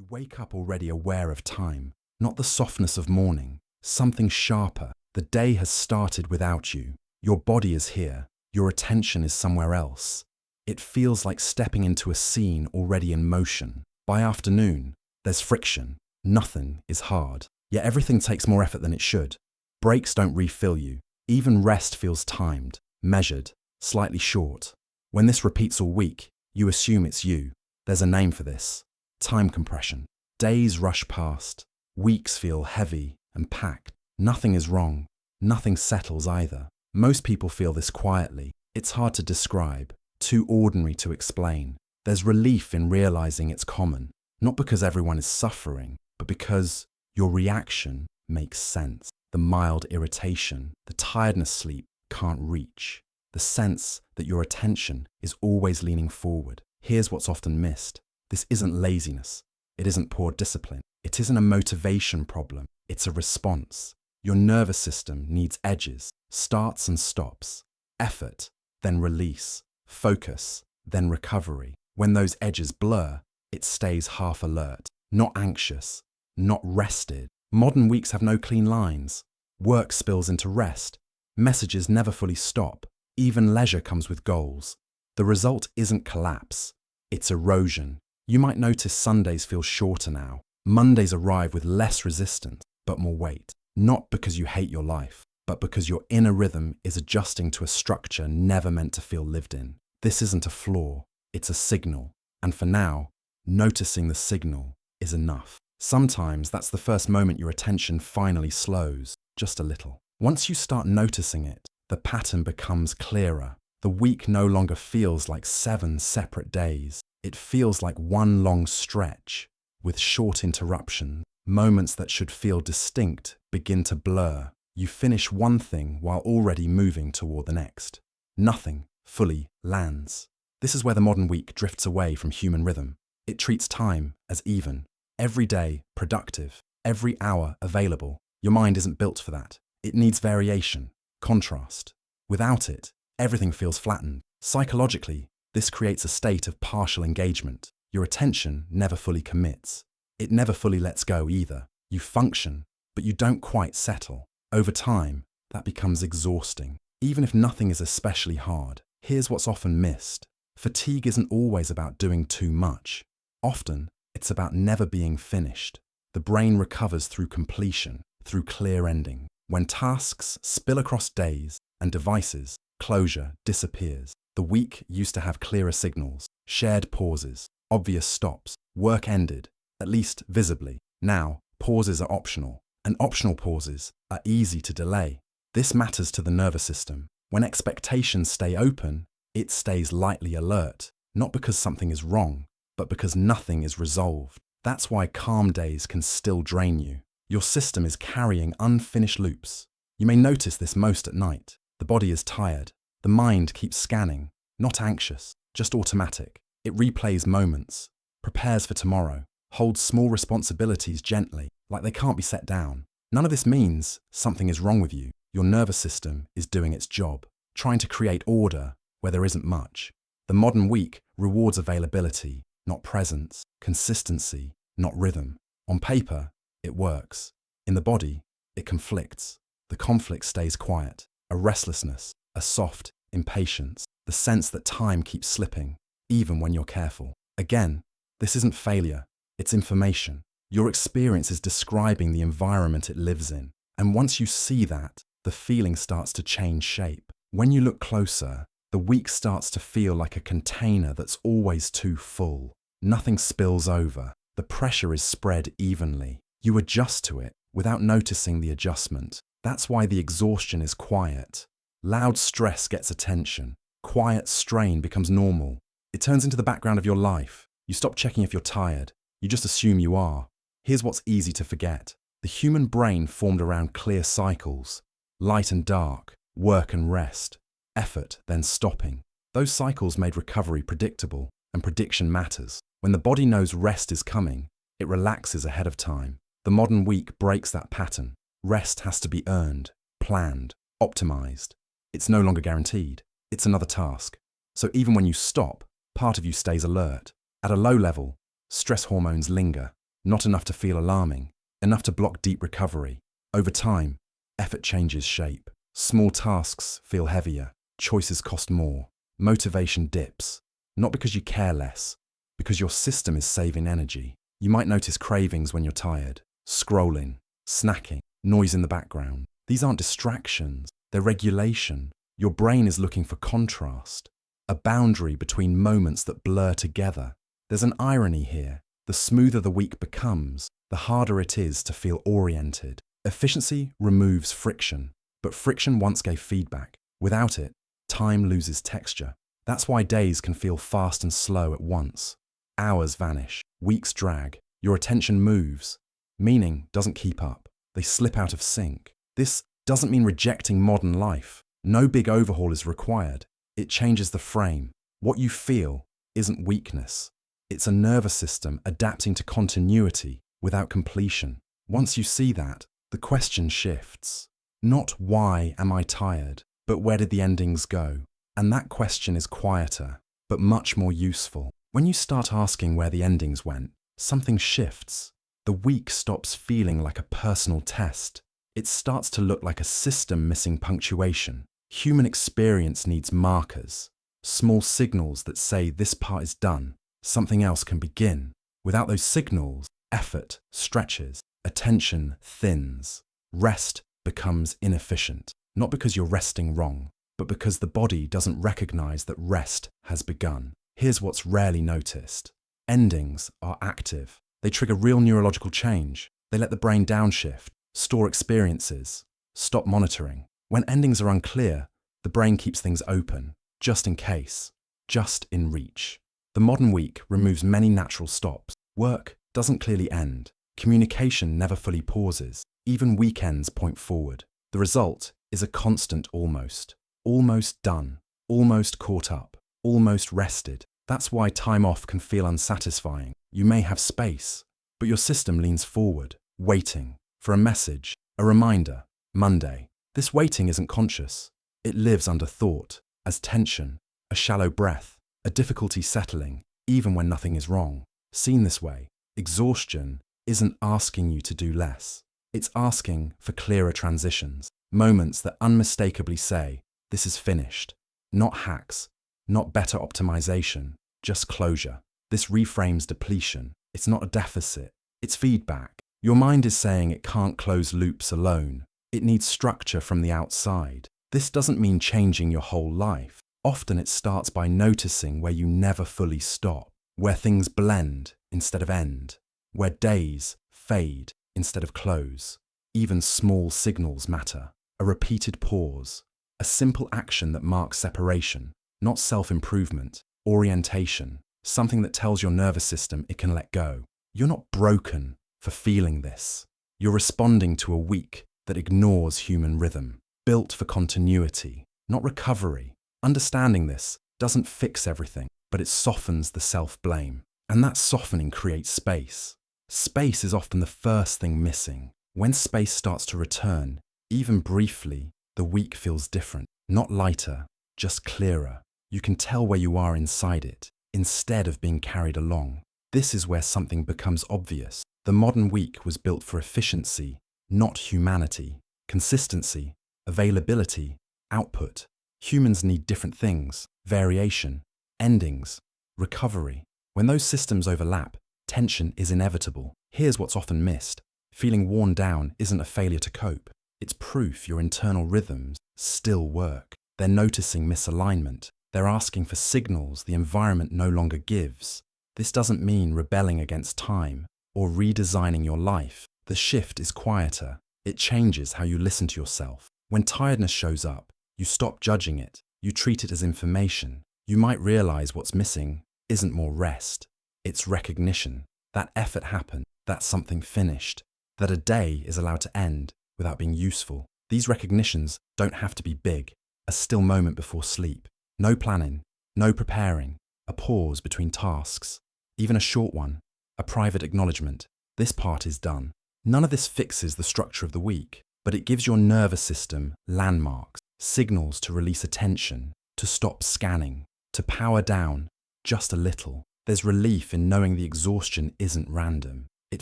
You wake up already aware of time, not the softness of morning, something sharper. The day has started without you. Your body is here. Your attention is somewhere else. It feels like stepping into a scene already in motion. By afternoon, there's friction. Nothing is hard. Yet everything takes more effort than it should. Breaks don't refill you. Even rest feels timed, measured, slightly short. When this repeats all week, you assume it's you. There's a name for this. Time compression. Days rush past. Weeks feel heavy and packed. Nothing is wrong. Nothing settles either. Most people feel this quietly. It's hard to describe, too ordinary to explain. There's relief in realizing it's common, not because everyone is suffering, but because your reaction makes sense. The mild irritation, the tiredness sleep can't reach, the sense that your attention is always leaning forward. Here's what's often missed. This isn't laziness. It isn't poor discipline. It isn't a motivation problem. It's a response. Your nervous system needs edges, starts and stops, effort, then release, focus, then recovery. When those edges blur, it stays half alert, not anxious, not rested. Modern weeks have no clean lines. Work spills into rest. Messages never fully stop. Even leisure comes with goals. The result isn't collapse. It's erosion. You might notice Sundays feel shorter now. Mondays arrive with less resistance, but more weight. Not because you hate your life, but because your inner rhythm is adjusting to a structure never meant to feel lived in. This isn't a flaw, it's a signal. And for now, noticing the signal is enough. Sometimes that's the first moment your attention finally slows, just a little. Once you start noticing it, the pattern becomes clearer. The week no longer feels like 7 separate days. It feels like one long stretch, with short interruptions. Moments that should feel distinct begin to blur. You finish one thing while already moving toward the next. Nothing fully lands. This is where the modern week drifts away from human rhythm. It treats time as even. Every day productive, every hour available. Your mind isn't built for that. It needs variation, contrast. Without it, everything feels flattened. Psychologically, this creates a state of partial engagement. Your attention never fully commits. It never fully lets go either. You function, but you don't quite settle. Over time, that becomes exhausting. Even if nothing is especially hard, here's what's often missed. Fatigue isn't always about doing too much. Often, it's about never being finished. The brain recovers through completion, through clear ending. When tasks spill across days and devices, closure disappears. The week used to have clearer signals, shared pauses, obvious stops. Work ended, at least visibly. Now, pauses are optional, and optional pauses are easy to delay. This matters to the nervous system. When expectations stay open, it stays lightly alert, not because something is wrong, but because nothing is resolved. That's why calm days can still drain you. Your system is carrying unfinished loops. You may notice this most at night. The body is tired. The mind keeps scanning, not anxious, just automatic. It replays moments, prepares for tomorrow, holds small responsibilities gently, like they can't be set down. None of this means something is wrong with you. Your nervous system is doing its job, trying to create order where there isn't much. The modern week rewards availability, not presence, consistency, not rhythm. On paper, it works. In the body, it conflicts. The conflict stays quiet, a restlessness, a soft impatience, the sense that time keeps slipping, even when you're careful. Again, this isn't failure, it's information. Your experience is describing the environment it lives in. And once you see that, the feeling starts to change shape. When you look closer, the week starts to feel like a container that's always too full. Nothing spills over. The pressure is spread evenly. You adjust to it without noticing the adjustment. That's why the exhaustion is quiet. Loud stress gets attention. Quiet strain becomes normal. It turns into the background of your life. You stop checking if you're tired. You just assume you are. Here's what's easy to forget. The human brain formed around clear cycles. Light and dark, work and rest, effort, then stopping. Those cycles made recovery predictable, and prediction matters. When the body knows rest is coming, it relaxes ahead of time. The modern week breaks that pattern. Rest has to be earned, planned, optimized. It's no longer guaranteed. It's another task. So even when you stop, part of you stays alert. At a low level, stress hormones linger. Not enough to feel alarming, enough to block deep recovery. Over time, effort changes shape. Small tasks feel heavier, choices cost more, motivation dips. Not because you care less, because your system is saving energy. You might notice cravings when you're tired, scrolling, snacking, noise in the background. These aren't distractions, they're regulation. Your brain is looking for contrast, a boundary between moments that blur together. There's an irony here. The smoother the week becomes, the harder it is to feel oriented. Efficiency removes friction, but friction once gave feedback. Without it, time loses texture. That's why days can feel fast and slow at once. Hours vanish, weeks drag, your attention moves. Meaning doesn't keep up. They slip out of sync. This doesn't mean rejecting modern life. No big overhaul is required. It changes the frame. What you feel isn't weakness. It's a nervous system adapting to continuity without completion. Once you see that, the question shifts. Not why am I tired, but where did the endings go? And that question is quieter, but much more useful. When you start asking where the endings went, something shifts. The week stops feeling like a personal test. It starts to look like a system missing punctuation. Human experience needs markers, small signals that say this part is done, something else can begin. Without those signals, effort stretches, attention thins, rest becomes inefficient. Not because you're resting wrong, but because the body doesn't recognize that rest has begun. Here's what's rarely noticed. Endings are active. They trigger real neurological change. They let the brain downshift, store experiences, stop monitoring. When endings are unclear, the brain keeps things open, just in case, just in reach. The modern week removes many natural stops. Work doesn't clearly end. Communication never fully pauses. Even weekends point forward. The result is a constant almost. Almost done, almost caught up, almost rested. That's why time off can feel unsatisfying. You may have space, but your system leans forward, waiting for a message, a reminder. Monday. This waiting isn't conscious. It lives under thought, as tension, a shallow breath, a difficulty settling, even when nothing is wrong. Seen this way, exhaustion isn't asking you to do less. It's asking for clearer transitions, moments that unmistakably say, this is finished. Not hacks, not better optimization, just closure. This reframes depletion. It's not a deficit, it's feedback. Your mind is saying it can't close loops alone. It needs structure from the outside. This doesn't mean changing your whole life. Often it starts by noticing where you never fully stop, where things blend instead of end, where days fade instead of close. Even small signals matter. A repeated pause, a simple action that marks separation, not self-improvement, orientation, something that tells your nervous system it can let go. You're not broken for feeling this. You're responding to a week that ignores human rhythm, built for continuity, not recovery. Understanding this doesn't fix everything, but it softens the self-blame. And that softening creates space. Space is often the first thing missing. When space starts to return, even briefly, the week feels different, not lighter, just clearer. You can tell where you are inside it, instead of being carried along. This is where something becomes obvious. The modern week was built for efficiency, not humanity. Consistency, availability, output. Humans need different things: variation, endings, recovery. When those systems overlap, tension is inevitable. Here's what's often missed. Feeling worn down isn't a failure to cope. It's proof your internal rhythms still work. They're noticing misalignment. They're asking for signals the environment no longer gives. This doesn't mean rebelling against time or redesigning your life. The shift is quieter. It changes how you listen to yourself. When tiredness shows up, you stop judging it. You treat it as information. You might realize what's missing isn't more rest. It's recognition. That effort happened. That something finished. That a day is allowed to end without being useful. These recognitions don't have to be big. A still moment before sleep. No planning. No preparing. A pause between tasks. Even a short one. A private acknowledgement. This part is done. None of this fixes the structure of the week, but it gives your nervous system landmarks, signals to release attention, to stop scanning, to power down just a little. There's relief in knowing the exhaustion isn't random. It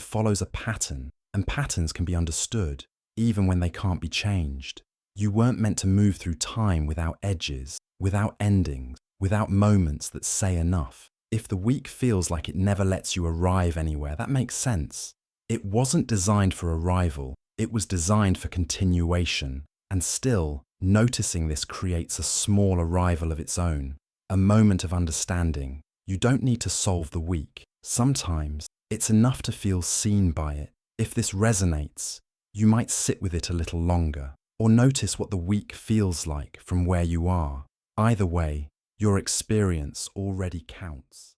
follows a pattern, and patterns can be understood, even when they can't be changed. You weren't meant to move through time without edges, without endings, without moments that say enough. If the week feels like it never lets you arrive anywhere, that makes sense. It wasn't designed for arrival, it was designed for continuation. And still, noticing this creates a small arrival of its own, a moment of understanding. You don't need to solve the week. Sometimes, it's enough to feel seen by it. If this resonates, you might sit with it a little longer, or notice what the week feels like from where you are. Either way, your experience already counts.